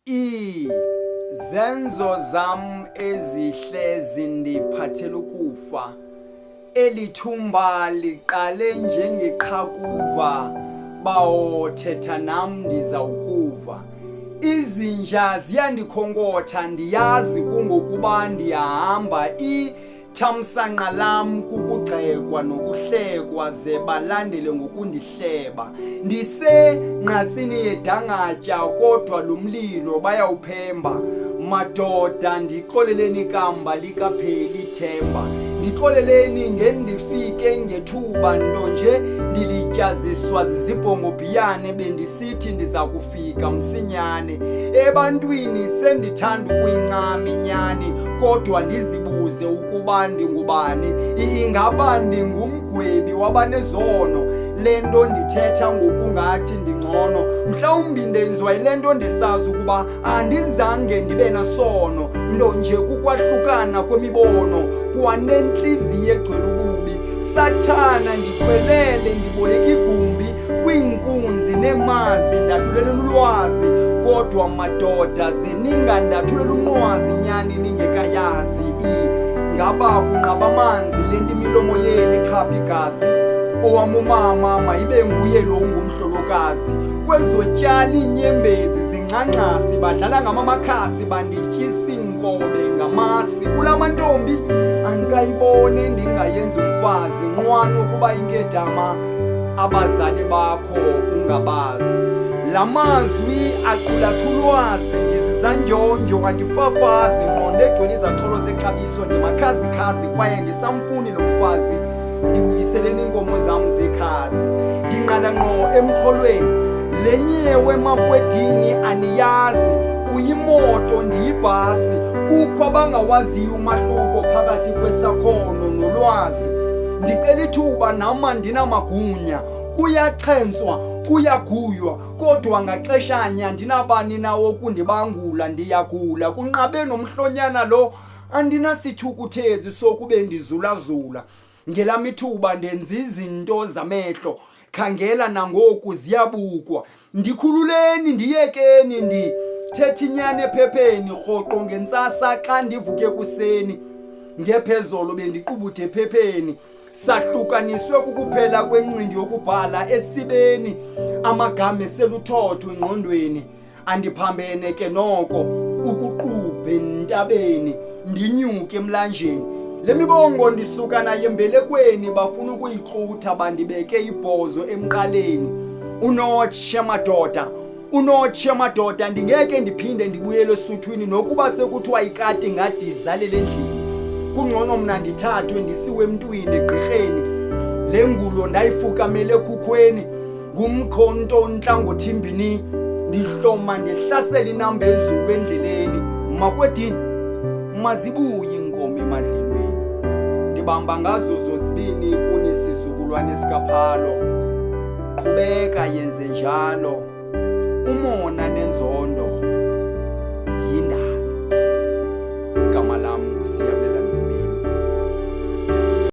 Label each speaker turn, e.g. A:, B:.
A: Izenzo zam ezihlezi ndiphathela ukufa, elithumba liqale njengeqhakuva, bawothetha nam ndizawukuva. Izinja ziyandikhonkotha ndiyazi kungokuba ndiyahamba, ithamsanqa lam kukugxekwa nokuhlekwa ze balandele ngokundihleba. Ndisenqatsini yedangatya kodwa lo mlilo bayawuphemba. Madoda ndixoleleni kamva likapheli ithemba, ndixoleleni ngendifike ngethuba, nto nje ndilityaziswa zizibhongobhiyane bendisithi ndiza kufika msinyane. Ebantwini sendithanda ukuyincama inyani, kodwa ndizibuze ukuba ndingubani. Ingaba ndingumgwebi wabanezono, le nto ndithetha ngokungathi ndingcono. Mhlawumbi ndenziwa yile nto ndisazi ukuba andizange ndibe nasono, nto nje kukwahlukana kwemibono kwanentliziyo egcwele ububi. Sathana ndikhwelele ndiboleka igumbi kwiinkunzi neemazi, ndathulela ulwazi, kodwa madoda zeningandathulela unqwazi nyani ningekayazi. Ngaba kunqaba amanzi le nto imilomo yenu ixhapha igazi, owam umama mayibe nguye lo ngumhlolokazi. Kwezotyala iinyembezi zingxangxasi, badlala ngamamakhasi, bandityisa iinkobe ngamasi. Kula mantombi andikayibone ndingayenza umfazi, nqwana ukuba inkedama abazali bakho ungabazi. La mazwi aqulatha ulwazi, ndizizanjonjo andifafazi, ngqonde egcwele izacholo zexabiso, ndimakhazikhazi kwaye ndisamfuni lo mfazi. Ndibuyiseleni iinkomo zam zekhazi, ndinqala ngqo emxholweni, le nyewe emakwedini aniyazi. Uyimoto ndiyibhasi, kukho abangawaziyo umahluko phakathi kwesakhono nolwazi. Ndicela ithuba nam andinamagunya, kuyaxhentswa kuyaguywa, kodwa ngaxeshanye andinabani nawo ukundibangula. Ndiyagula kunqabe nomhlonyana lo, andinasithukuthezi sokube ndizulazula. Ngelam ithuba ndenza izinto zamehlo, khangela nangoku ziyabukwa. Ndikhululeni ndiyekeni ndithetha inyani ephepheni, rhoqo ngentsasa xa ndivuke ekuseni. Ngephezolo bendiqubuthe ephepheni, sahlukaniswe kukuphela kwencindi yokubhala esibeni. Amagama eseluthotho engqondweni, andiphambene ke noko ukuqubhe ntabeni, ndinyuke emlanjeni. Le mibongo ndisuka naye embelekweni, bafuna ukuyixutha bandibeke ibhozo emqaleni. Unotshe madoda, unotshe madoda, ndingeke ndiphinde ndibuyele esuthwini nokuba sekuthiwa ikati ngadizalele endlini. Kungcono mna ndithathwe ndisiwe emntwini egqirheni, le ngulo ndayifukamele ekhukhweni. Ngumkhonto ntlangothini, ndihloma ndihlasela inamba ezulu endleleni. Makwedini mazibuye iinkomo emadlelweni, ndibamba ngazo zozibini kunisizukulwane esikaphalo. Qhubeka yenze njalo, umona nenzondo yindalo. Igama lam nguSiya.